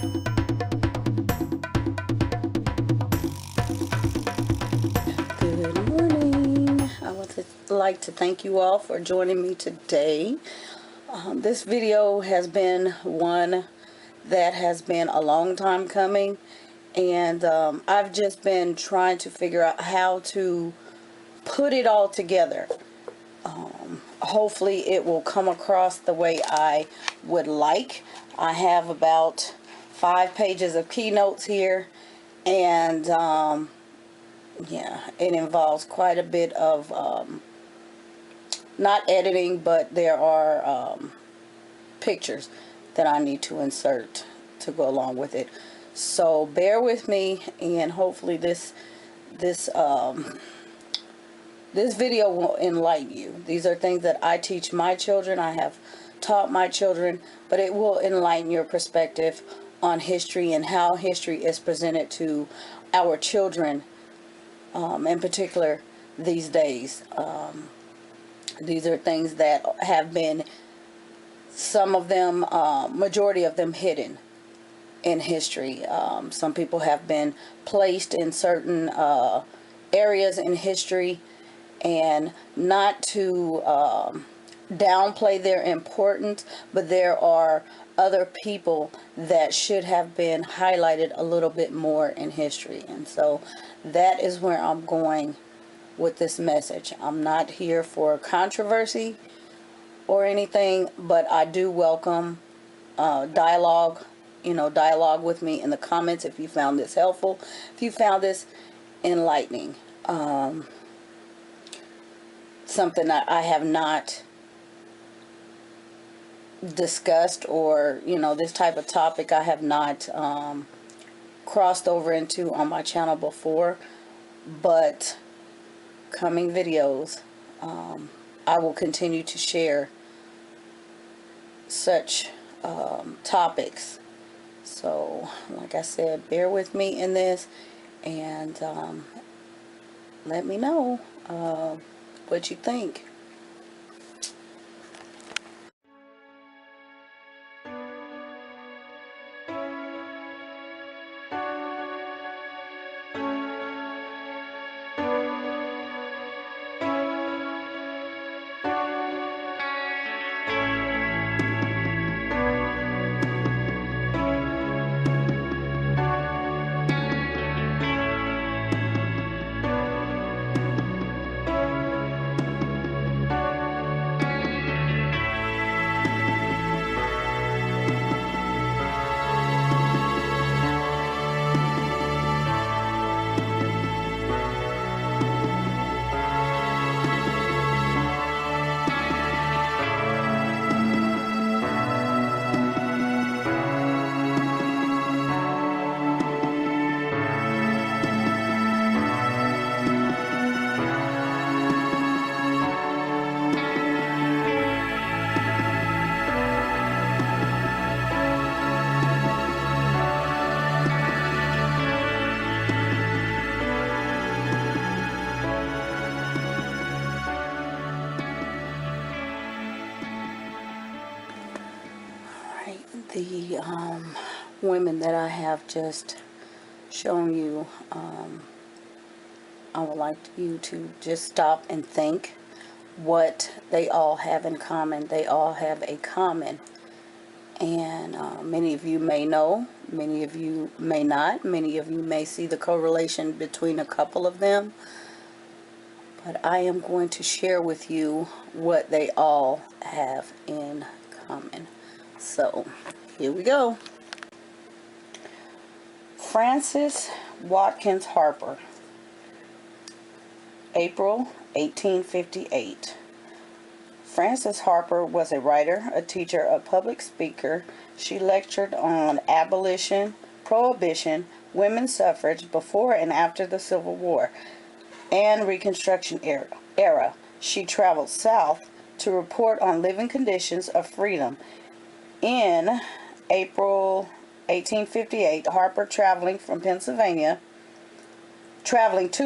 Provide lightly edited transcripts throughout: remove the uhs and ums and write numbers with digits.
Good morning. I would like to thank you all for joining me today. This video has been one that has been a long time coming, and I've just been trying to figure out how to put it all together. Hopefully it will come across the way I would like. I have about 5 pages of keynotes here, and yeah, it involves quite a bit of not editing, but there are pictures that I need to insert to go along with it. So bear with me, and hopefully this video will enlighten you. These are things that I teach my children. I have taught my children, but it will enlighten your perspective on history and how history is presented to our children, in particular these days. These are things that have been, some of them, majority of them, hidden in history. Some people have been placed in certain areas in history, and not to downplay their importance, but there are other people that should have been highlighted a little bit more in history. And so that is where I'm going with this message. I'm not here for controversy or anything, but I do welcome dialogue. Dialogue with me in the comments if you found this helpful, if you found this enlightening. Something that I have not discussed, or this type of topic I have not crossed over into on my channel before, but coming videos, I will continue to share such topics. So like I said, bear with me in this, and let me know what you think. The women that I have just shown you, I would like you to just stop and think what they all have in common. They all have a common, and many of you may know, many of you may not, many of you may see the correlation between a couple of them, but I am going to share with you what they all have in common. So here we go. Frances Watkins Harper, April 1858. Frances Harper was a writer, a teacher, a public speaker. She lectured on abolition, prohibition, women's suffrage before and after the Civil War and Reconstruction era. She traveled south to report on living conditions of freedom. In April 1858, Harper, traveling to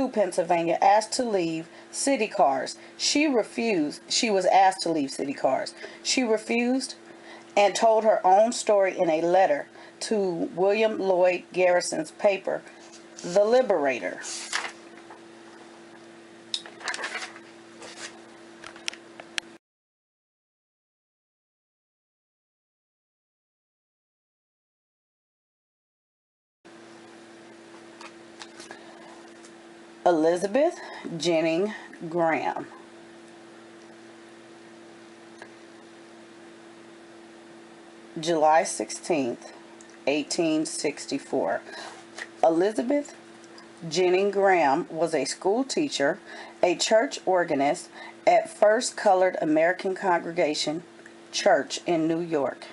Pennsylvania, asked to leave city cars. She refused. She was asked to leave city cars. She refused and told her own story in a letter to William Lloyd Garrison's paper, The Liberator. Elizabeth Jennings Graham. July 16th, 1864. Elizabeth Jennings Graham was a school teacher, a church organist at First Colored American Congregation Church in New York.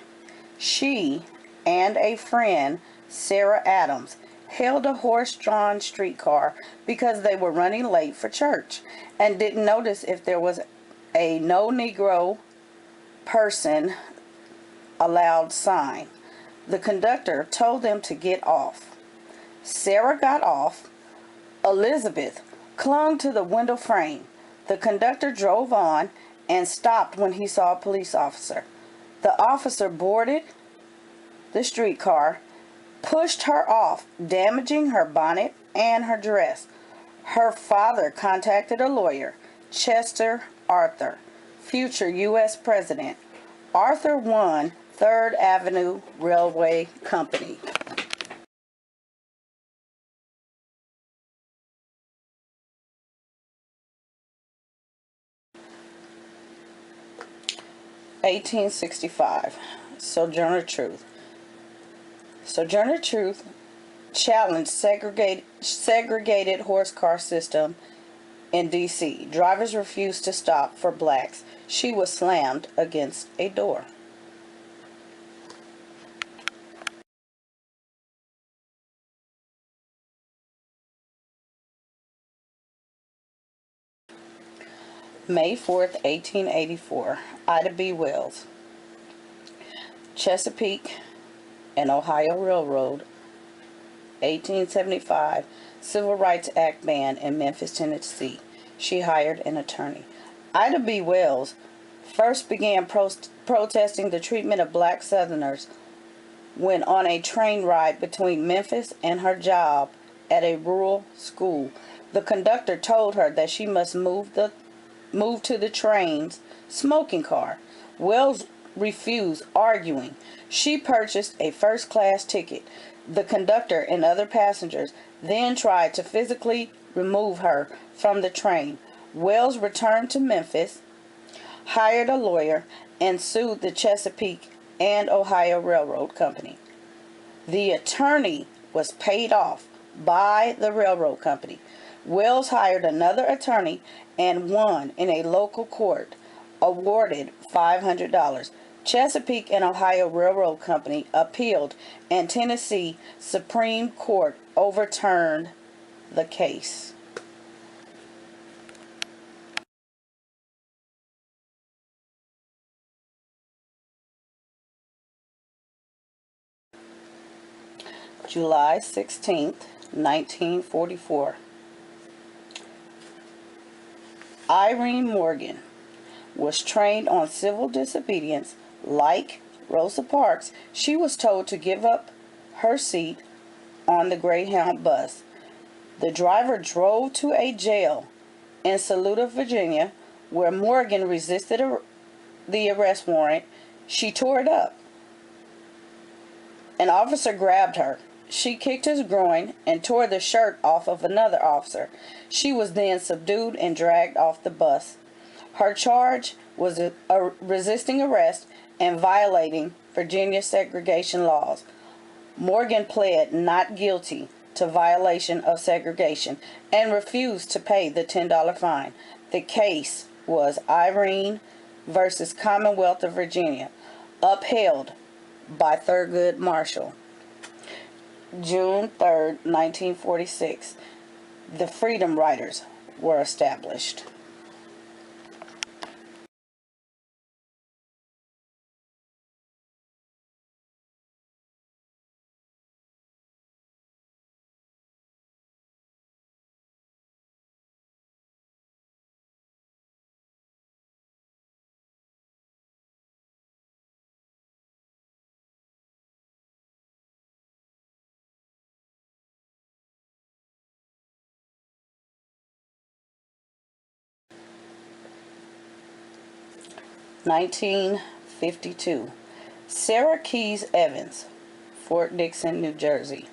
She and a friend, Sarah Adams, hailed a horse-drawn streetcar because they were running late for church and didn't notice if there was a no Negro person allowed sign. The conductor told them to get off. Sarah got off. Elizabeth clung to the window frame. The conductor drove on and stopped when he saw a police officer. The officer boarded the streetcar, pushed her off, damaging her bonnet and her dress. Her father contacted a lawyer, Chester Arthur, future U.S. President. Arthur won Third Avenue Railway Company. (1865) Sojourner Truth. Sojourner Truth challenged segregated horse car system in D.C. Drivers refused to stop for blacks. She was slammed against a door. May 4th, 1884. Ida B. Wells. Chesapeake and Ohio Railroad. 1875. Civil Rights Act ban in Memphis, Tennessee. She hired an attorney. Ida B. Wells first began protesting the treatment of black Southerners when on a train ride between Memphis and her job at a rural school. The conductor told her that she must move to the train's smoking car. Wells refused, arguing. She purchased a first-class ticket. The conductor and other passengers then tried to physically remove her from the train. Wells returned to Memphis, hired a lawyer, and sued the Chesapeake and Ohio Railroad Company. The attorney was paid off by the railroad company. Wells hired another attorney and won in a local court, awarded $500. Chesapeake and Ohio Railroad Company appealed, and Tennessee Supreme Court overturned the case. July 16th, 1944. Irene Morgan was trained on civil disobedience. Like Rosa Parks, she was told to give up her seat on the Greyhound bus. The driver drove to a jail in Saluda, Virginia, where Morgan resisted the arrest warrant. She tore it up. An officer grabbed her. She kicked his groin and tore the shirt off of another officer. She was then subdued and dragged off the bus. Her charge was resisting arrest and violating Virginia segregation laws. Morgan pled not guilty to violation of segregation and refused to pay the $10 fine. The case was Irene versus Commonwealth of Virginia, upheld by Thurgood Marshall. June 3rd, 1946. The Freedom Riders were established. 1952. Sarah Keys Evans, Fort Dixon, New Jersey,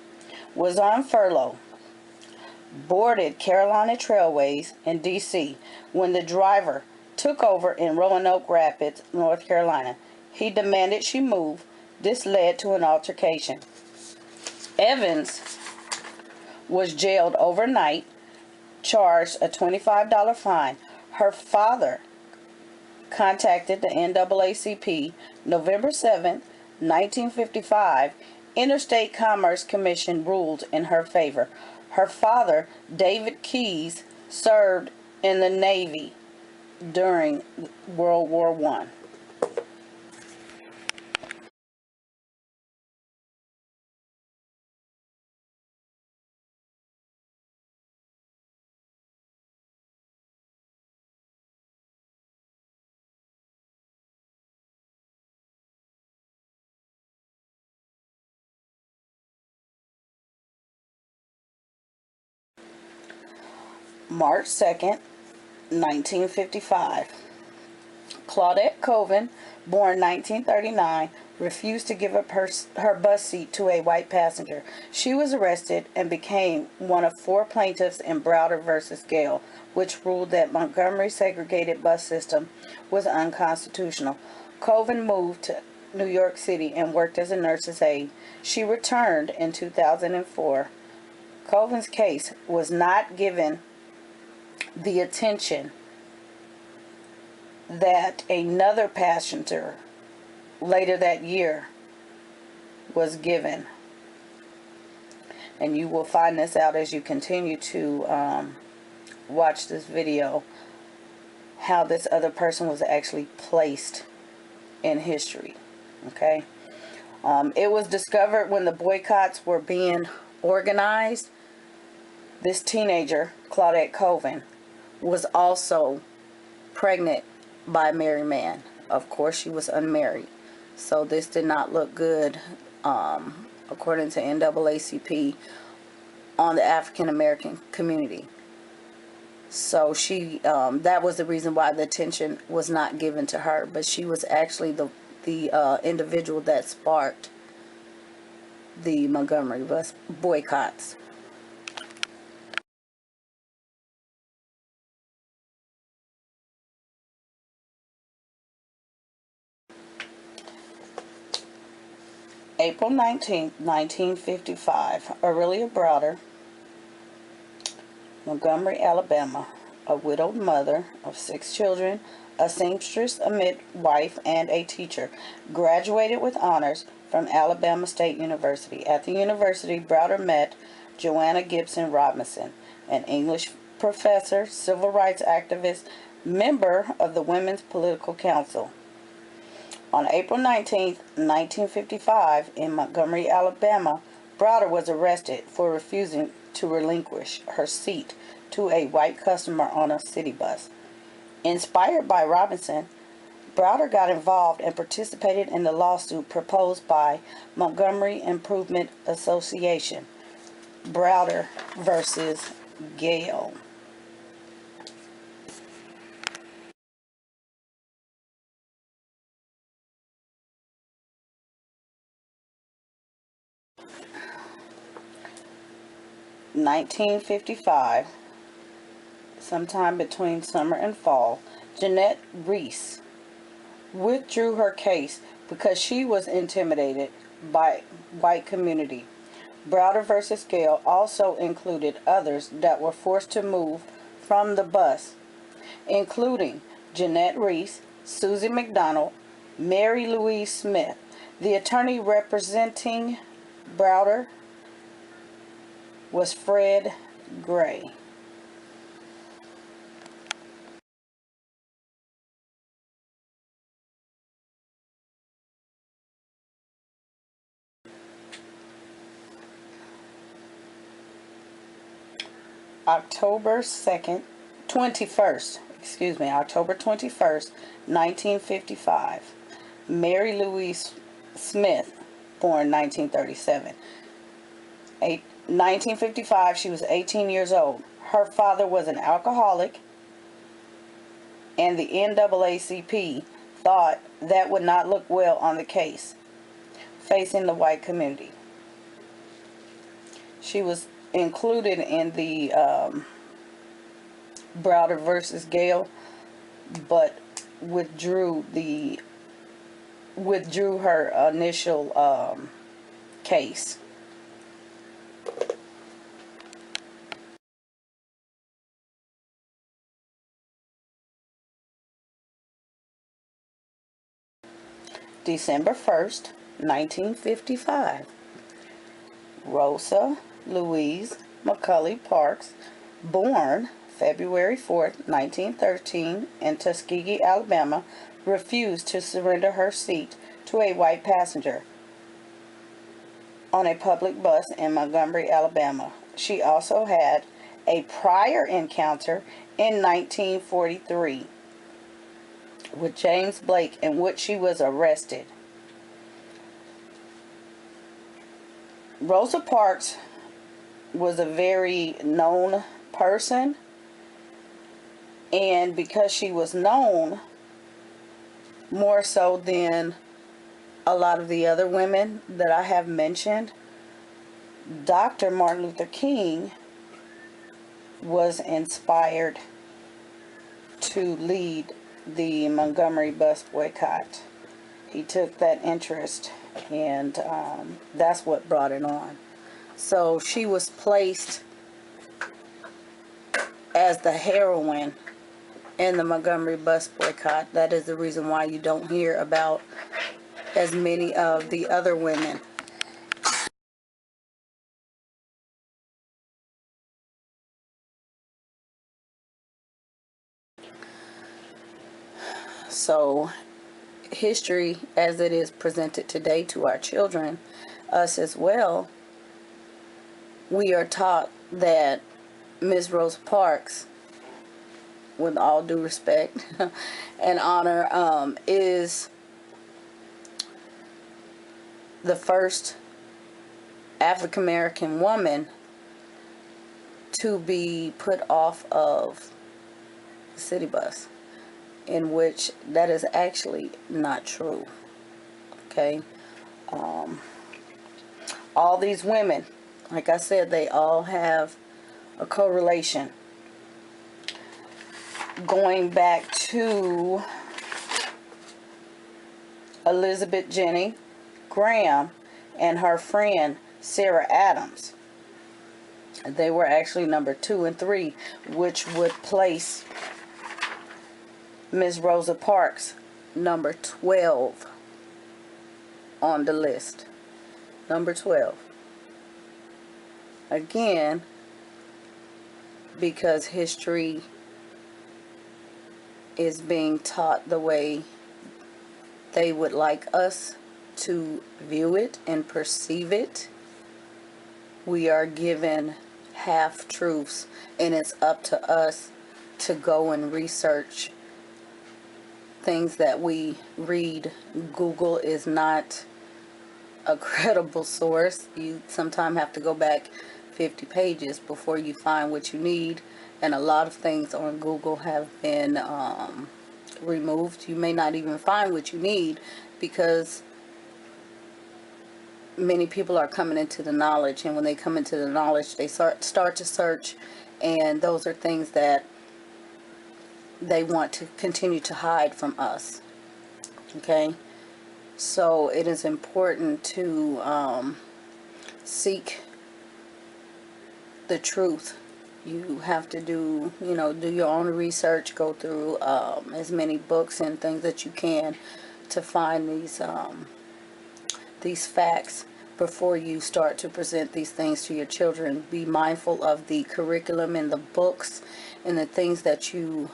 was on furlough, boarded Carolina Trailways in D.C. when the driver took over in Roanoke Rapids, North Carolina. He demanded she move. This led to an altercation. Evans was jailed overnight, charged a $25 fine. Her father contacted the NAACP November 7, 1955. Interstate Commerce Commission ruled in her favor. Her father, David Keys, served in the Navy during World War I. March 2nd, 1955. Claudette Colvin, born 1939, refused to give up her bus seat to a white passenger. She was arrested and became one of 4 plaintiffs in Browder versus Gale, which ruled that Montgomery's segregated bus system was unconstitutional. Colvin moved to New York City and worked as a nurse's aide. She returned in 2004. Colvin's case was not given the attention that another passenger later that year was given. And you will find this out as you continue to watch this video, how this other person was actually placed in history. Okay. It was discovered when the boycotts were being organized. This teenager, Claudette Colvin, was also pregnant by a married man. Of course, she was unmarried. So this did not look good, according to NAACP, on the African American community. So she, that was the reason why the attention was not given to her. But she was actually the individual that sparked the Montgomery bus boycotts. April 19th, 1955, Aurelia Browder, Montgomery, Alabama, a widowed mother of 6 children, a seamstress, a midwife, and a teacher, graduated with honors from Alabama State University. At the university, Browder met Joanna Gibson Robinson, an English professor, civil rights activist, member of the Women's Political Council. On April 19, 1955, in Montgomery, Alabama, Browder was arrested for refusing to relinquish her seat to a white customer on a city bus. Inspired by Robinson, Browder got involved and participated in the lawsuit proposed by Montgomery Improvement Association, Browder versus Gale. In 1955, sometime between summer and fall, Jeanette Reese withdrew her case because she was intimidated by white community. Browder versus Gale also included others that were forced to move from the bus, including Jeanette Reese, Susie McDonald, Mary Louise Smith. The attorney representing Browder was Fred Gray. October 2nd, 21st, October 21st, 1955. Mary Louise Smith, born 1937. 1955, she was 18 years old. Her father was an alcoholic, and the NAACP thought that would not look well on the case facing the white community. She was included in the Browder versus Gale, but withdrew her initial case. December 1st, 1955. Rosa Louise McCully Parks, born February 4th, 1913, in Tuskegee, Alabama, refused to surrender her seat to a white passenger on a public bus in Montgomery, Alabama. She also had a prior encounter in 1943 with James Blake, in which she was arrested. Rosa Parks was a very known person, and because she was known more so than a lot of the other women that I have mentioned, Dr. Martin Luther King was inspired to lead the Montgomery bus boycott. He took that interest, and that's what brought it on. So she was placed as the heroine in the Montgomery bus boycott. That is the reason why you don't hear about as many of the other women. So history as it is presented today to our children, us as well, we are taught that Miss Rosa Parks, with all due respect and honor, is the first African American woman to be put off of the city bus, in which that is actually not true. Okay, all these women, like I said, they all have a correlation going back to Elizabeth Jenny Graham and her friend Sarah Adams. They were actually number 2 and 3, which would place Miss Rosa Parks number 12 on the list. Number 12. Again, because history is being taught the way they would like us to view it and perceive it, we are given half-truths, and it's up to us to go and research things that we read. Google is not a credible source. You sometimes have to go back 50 pages before you find what you need, and a lot of things on Google have been removed. You may not even find what you need because many people are coming into the knowledge, and when they come into the knowledge, they start to search, and those are things that they want to continue to hide from us. Okay, so it is important to seek the truth. You have to do your own research, go through as many books and things that you can to find these facts before you start to present these things to your children. Be mindful of the curriculum and the books and the things that you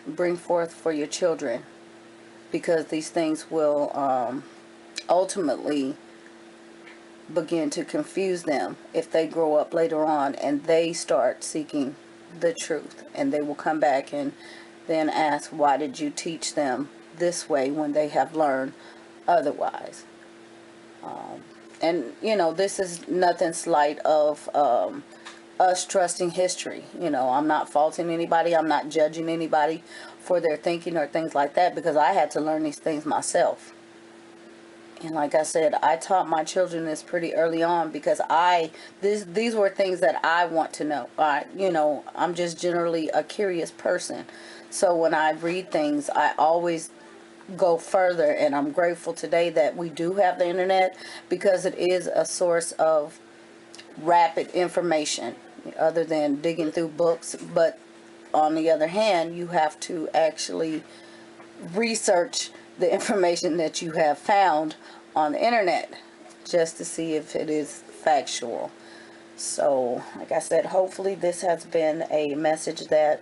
bring forth for your children, because these things will ultimately begin to confuse them if they grow up later on and they start seeking the truth, and they will come back and then ask, why did you teach them this way when they have learned otherwise? And this is nothing slight of us trusting history. I'm not faulting anybody. I'm not judging anybody for their thinking or things like that, because I had to learn these things myself. And like I said, I taught my children this pretty early on, because these were things that I want to know. I'm just generally a curious person. So when I read things, I always go further, and I'm grateful today that we do have the internet, because it is a source of rapid information other than digging through books. But on the other hand, you have to actually research the information that you have found on the internet just to see if it is factual. So like I said, hopefully this has been a message that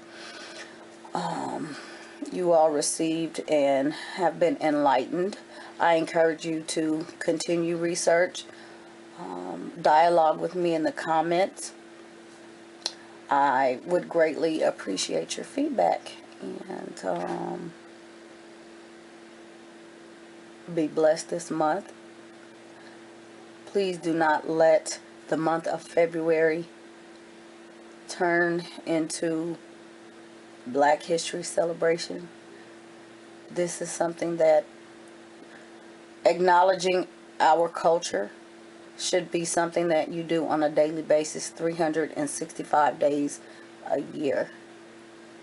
you all received and have been enlightened. I encourage you to continue research, dialogue with me in the comments. I would greatly appreciate your feedback, and be blessed this month. Please do not let the month of February turn into Black History Celebration. This is something that acknowledging our culture should be something that you do on a daily basis, 365 days a year,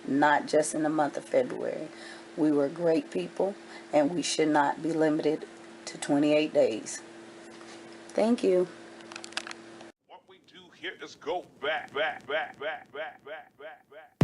not just in the month of February. We were great people, and we should not be limited to 28 days. Thank you. What we do here is go back, back, back, back, back, back, back, back.